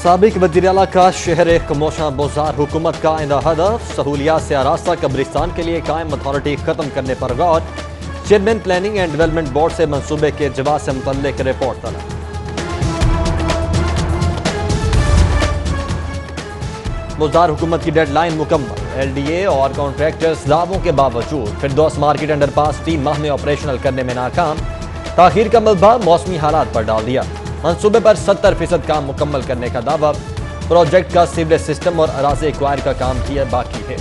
साबिक वज़ीर-ए-आला का शहर कमोशा बाजार हुकूमत का आइंदा हदफ सहूलियात से आरास्ता कब्रिस्तान के लिए कायम अथॉरिटी खत्म करने पर गौर। Chairman planning and development board से मंसूबे के जवाब से मुतल्लिक रिपोर्ट तलब। बाजार हुकूमत की डेडलाइन मुकम्मल। LDA और कॉन्ट्रैक्टर्स दावों के बावजूद फिरदौस मार्केट अंडरपास 3 माह में ऑपरेशनल करने में नाकाम। ताखीर का मलबा मौसमी हालात पर डाल दिया। मंसूबे पर 70% काम मुकम्मल करने का दावा। प्रोजेक्ट का सीवरेज सिस्टम और अराज़ी एक्वायर का काम भी बाकी है।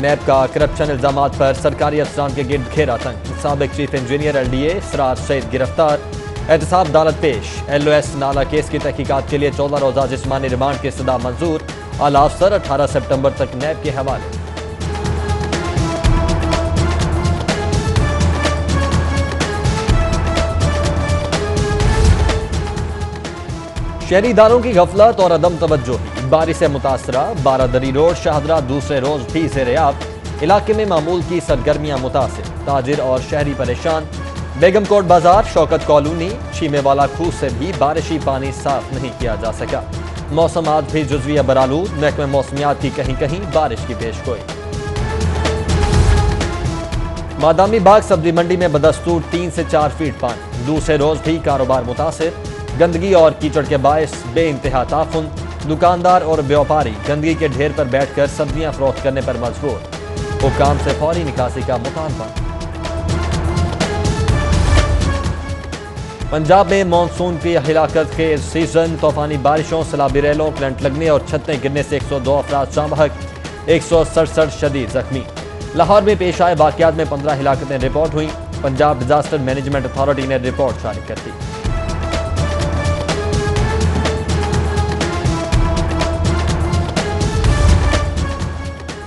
नैब का करप्शन इल्जामात पर सरकारी अफसरान के गिर्द घेरा तंग। साबिक चीफ इंजीनियर LDA सरार सईद गिरफ्तार। एहतसाब अदालत पेश। LOS नाला केस की तहकीकात के लिए 14 रोजा जिस्मानी रिमांड की सदा मंजूर। आला अफसर 18 सितंबर तक नैब के हवाले। शहरी इदारों की गफलत और अदम तवज्जोही। बारिश से मुतासरा बारादरी रोड शाहदरा दूसरे रोज भी ज़ेर-ए-आब। इलाके में मामूल की सरगर्मियां मुतासिर। ताजिर और शहरी परेशान। बेगमकोट बाजार शौकत कॉलोनी छीमेवाला खूह से भी बारिशी पानी साफ नहीं किया जा सका। मौसम आज भी जुज़वी बरालूद। महकमे मौसमियात की कहीं कहीं बारिश की पेशगोई। बादामी बाग सब्जी मंडी में बदस्तूर 3 से 4 फीट पानी। दूसरे रोज भी कारोबार मुतासिर। गंदगी और कीचड़ के बायस बेइंतहा ताफुन। दुकानदार और व्यापारी गंदगी के ढेर पर बैठकर सब्जियां फरोख्त करने पर मजबूर। हुक्काम से फौरी निकासी का मुतालबा। पंजाब में मानसून की हिलाकत खेज सीजन। तूफानी बारिशों सैलाबी रेलों करंट लगने और छतें गिरने से 102 अफराद जामहक। 167 शदीद जख्मी। लाहौर में पेश आए वाकयात में 15 हिलाकतें रिपोर्ट हुई। पंजाब डिजास्टर मैनेजमेंट अथॉरिटी ने रिपोर्ट जारी कर दी।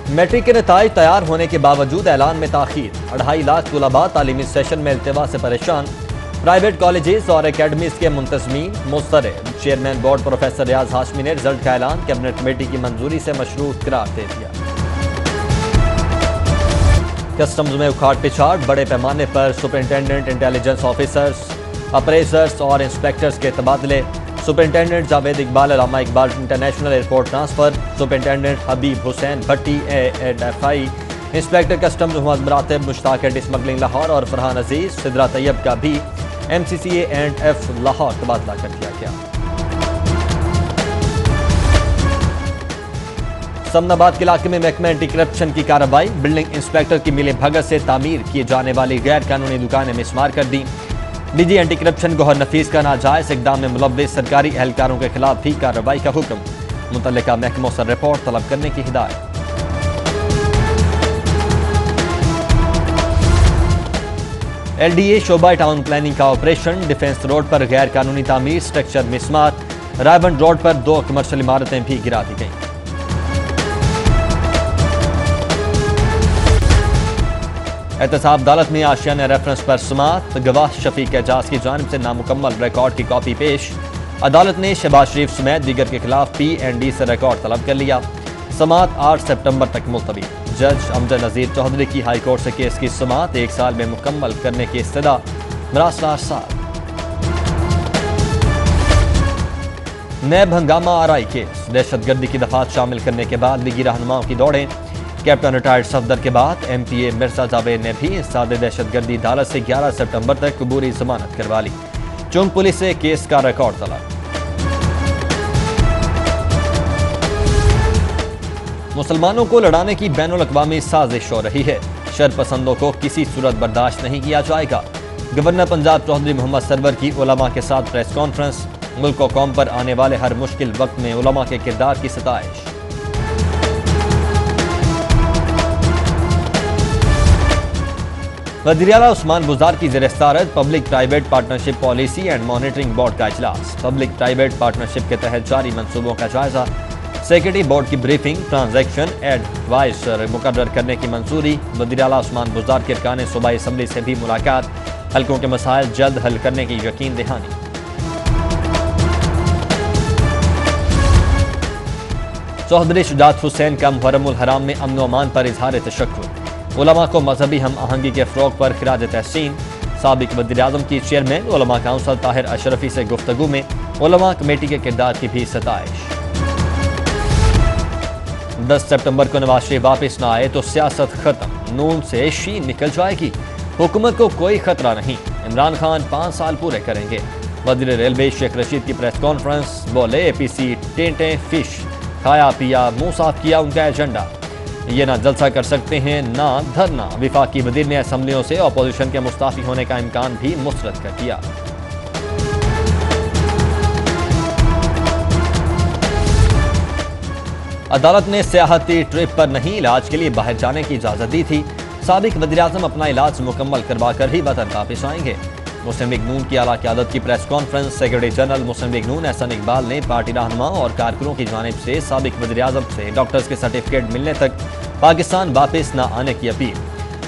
मैट्रिक के नताइज तैयार होने के बावजूद ऐलान में ताखीर। 2.5 लाख तुलबा तालीमी सेशन में इल्तिवा से परेशान। प्राइवेट कॉलेजेस और एकेडमीज के मुंतजमीन मुस्तरद। चेयरमैन बोर्ड प्रोफेसर रियाज हाशमी ने रिजल्ट का ऐलान कैबिनेट कमेटी की मंजूरी से मशरूत करार दे दिया। कस्टम्स में उखाड़ पिछाड़। बड़े पैमाने पर सुपरिंटेंडेंट इंटेलिजेंस ऑफिसर्स अप्रेजर्स और इंस्पेक्टर्स के तबादले। Superintendent Javed Iqbal Allama Iqbal international airport transfer. Superintendent Habib Hussain Bhatti AFI। Inspector custom Mohammad Muratib Mushtaq anti smuggling Lahore और फरहान अजीज सिद्रा तैयब का भी MCCA एंड F लाहौर तबादला कर दिया गया। समनाबाद के इलाके में महकमा एंटी करप्शन की कार्रवाई। बिल्डिंग इंस्पेक्टर की मिले भगत से तामीर किए जाने वाली गैर कानूनी दुकानें मिसमार कर दी। DG एंटी करप्शन गौहर नफीस का नाजायज इकदाम में मुलव्विस सरकारी एहलकारों के खिलाफ भी कार्रवाई का हुक्म। मुतल्लिका महकमों से रिपोर्ट तलब करने की हिदायत। LDA शोबा टाउन प्लानिंग का ऑपरेशन। डिफेंस रोड पर गैर कानूनी तामीर स्ट्रक्चर मिसमार। रायबंड रोड पर 2 कमर्शियल इमारतें भी गिरा दी गईं। एहतसाब अदालत में आशियाना रेफरेंस पर समाअत। गवाह शफीक एजाज की जानिब से नामुकम्मल रिकॉर्ड की कॉपी पेश। अदालत ने शहबाज शरीफ समेत दीगर के खिलाफ P&D से रिकॉर्ड तलब कर लिया। समाअत 8 सितंबर तक मुलतवी। जज अमजद नज़ीर चौधरी की हाई कोर्ट से केस की समाअत 1 साल में मुकम्मल करने की इस्तदा। मरासला साल। नैब हंगामा RI केस। दहशतगर्दी की दफात शामिल करने के बाद लीगी रहनुमाओं की दौड़ें। कैप्टन रिटायर्ड सफदर के बाद MPA मिर्जा जावेद ने भी सादे दहशतगर्दी अदालत से 11 सितंबर तक कबूरी जमानत करवा ली। चुन पुलिस से केस का रिकॉर्ड तलब। मुसलमानों को लड़ाने की बैनुल अक़वामी साजिश हो रही है। शरपसंदों को किसी सूरत बर्दाश्त नहीं किया जाएगा। गवर्नर पंजाब चौधरी मोहम्मद सरवर की उलमा के साथ प्रेस कॉन्फ्रेंस। मुल्क व कौम पर आने वाले हर मुश्किल वक्त में उलमा के किरदार की सताइश। वज़ीर-ए-आला उस्मान बुज़दार की ज़ेर-ए-सदारत public private partnership policy and monitoring board का इजलास। पब्लिक प्राइवेट पार्टनरशिप के तहत जारी मंसूबों का जायजा। सेक्रेटरी बोर्ड की ब्रीफिंग। ट्रांजैक्शन एडवाइजर मुकर्रर करने की मंजूरी। वज़ीर-ए-आला उस्मान बुज़दार के अरकान सूबाई असम्बली से भी मुलाकात। हल्कों के मसाइल जल्द हल करने की यकीन दहानी। चौधरी शुजात हुसैन का मुहर्रमुल हराम में अमन व अमान पर इजहार तशक्कुर। उलमा को मजहबी हम आहंगी के फ़रोग़ पर खिराज तहसीन। साबिक वज़ीर-ए-आज़म की चेयरमैन उलमा काउंसिल ताहिर अशरफी से गुफ्तगू में उलमा कमेटी के किरदार की भी सताइश। 10 सितंबर को नवाज शरीफ वापस न आए तो सियासत खत्म, नून से शी निकल जाएगी, हुकूमत को कोई खतरा नहीं, इमरान खान 5 साल पूरे करेंगे। वज़ीर रेलवे शेख रशीद की प्रेस कॉन्फ्रेंस, बोले एपीसी टेंटे फिश, खाया पिया मुंह साफ किया उनका एजेंडा, ये ना जलसा कर सकते हैं ना धरना। वफाकी वज़ीर ने असम्बलियों से अपोजिशन के मुस्ताफी होने का इम्कान भी मुस्तरद कर दिया। अदालत ने सियाहती ट्रिप पर नहीं इलाज के लिए बाहर जाने की इजाजत दी थी। साबिक वज़ीर-ए-आज़म अपना इलाज मुकम्मल करवा कर ही वतन वापस आएंगे। मुस्लिम लीग नून की आला क़यादत की प्रेस कॉन्फ्रेंस, सेक्रेटरी जनरल मुस्लिम लीग नून एहसन इकबाल ने पार्टी रहनुमा और कारकुनों की जानिब से साबिक वज़ीर-ए-आज़म से डॉक्टर्स के सर्टिफिकेट मिलने तक पाकिस्तान वापस न आने की अपील।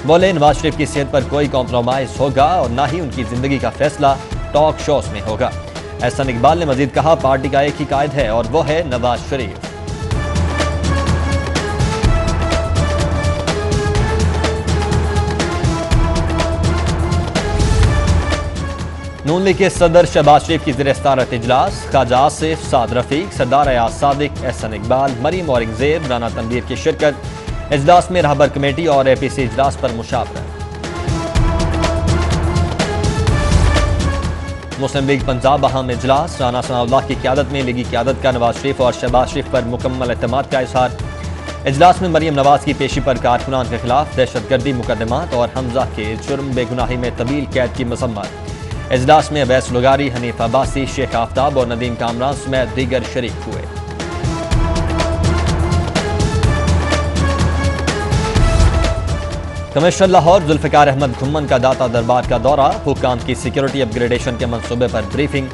बोले नवाज शरीफ की सेहत पर कोई कॉम्प्रोमाइज होगा और न ही उनकी जिंदगी का फैसला टॉक शोज में होगा। एहसन इकबाल ने मजीद कहा, पार्टी का एक ही कायद है और वो है नवाज शरीफ। नून लीग के सदर शहबाज शरीफ की ज़ेर-ए-सदारत इजलास, ख्वाजा आसिफ, साद रफीक, सरदार अयाज सादिक, एहसन इकबाल, मरीम औरंगजेब, राना तनवीर की शिरकत। इजलास में रहबर कमेटी और एपीसी इजलास पर मुशावरत। मुस्लिम लीग पंजाब अहम इजलास, राना सनाउल्लाह की क़यादत में लीगी क़यादत का नवाज शरीफ और शहबाज शरीफ पर मुकम्मल एतमाद का इजहार। इजलास में मरीम नवाज की पेशी पर कारकुनान के खिलाफ दहशतगर्दी मुकदमात और हमजा के जुर्म बेगुनाही में तवील कैद की मजम्मत। इजलास में अवैस लुगारी, हनीफ अब्बासी, शेख आफ्ताब और नदीम कामरान समेत दीगर शरीक हुए। कमिश्नर लाहौर जुल्फिकार अहमद घुम्मन का दाता दरबार का दौरा, हुक्काम की सिक्योरिटी अपग्रेडेशन के मंसूबे पर ब्रीफिंग।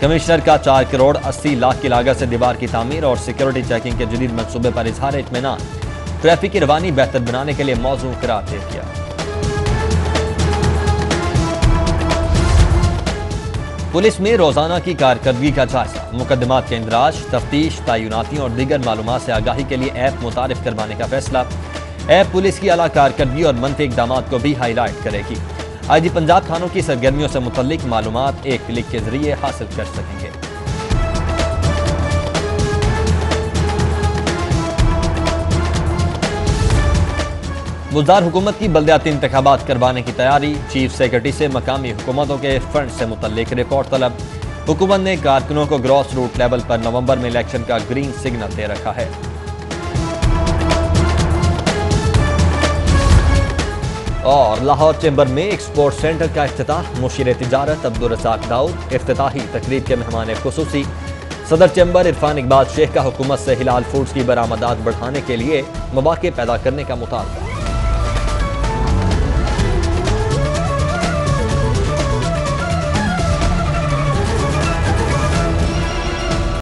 कमिश्नर का 4 करोड़ 80 लाख की लागत से दीवार की तामीर और सिक्योरिटी चेकिंग के जदीद मंसूबे पर इजहार इत्मीनान। ट्रैफिक की रवानी बेहतर बनाने के लिए मौजू करार दे दिया। पुलिस में रोजाना की कारकर्दगी का जायजा, मुकदमात के इंदराज, तफ्तीश, तयनाती और दीगर मालूमात से आगाही के लिए ऐप मुतारिफ करवाने का फैसला। ऐप पुलिस की आला कारकर्दगी और मनफी इक़दामात को भी हाईलाइट करेगी। आईजी पंजाब थानों की सरगर्मियों से मुतल्लिक मालूमात एक क्लिक के जरिए हासिल कर सकेंगे। मुल्ज़ार हुकूमत की बल्दियाती इंतखाबात करवाने की तैयारी, चीफ सेक्रेटरी से मकामी हुकूमतों के फंड से मुतल्लिक रिपोर्ट तलब। हुकूमत ने कारकुनों को ग्रॉस रूट लेवल पर नवंबर में इलेक्शन का ग्रीन सिग्नल दे रखा है। और लाहौर चैम्बर में एक्सपोर्ट सेंटर का इफ्तिताह, मुशीर तिजारत अब्दुल रज़ाक दाऊद इफ्तिताही तकरीब के मेहमान खुसूसी। सदर चैम्बर इरफान इकबाल शेख का हुकूमत से हिलाल फूड्स की बरामदात बढ़ाने के लिए मौके पैदा करने का मुतालबा।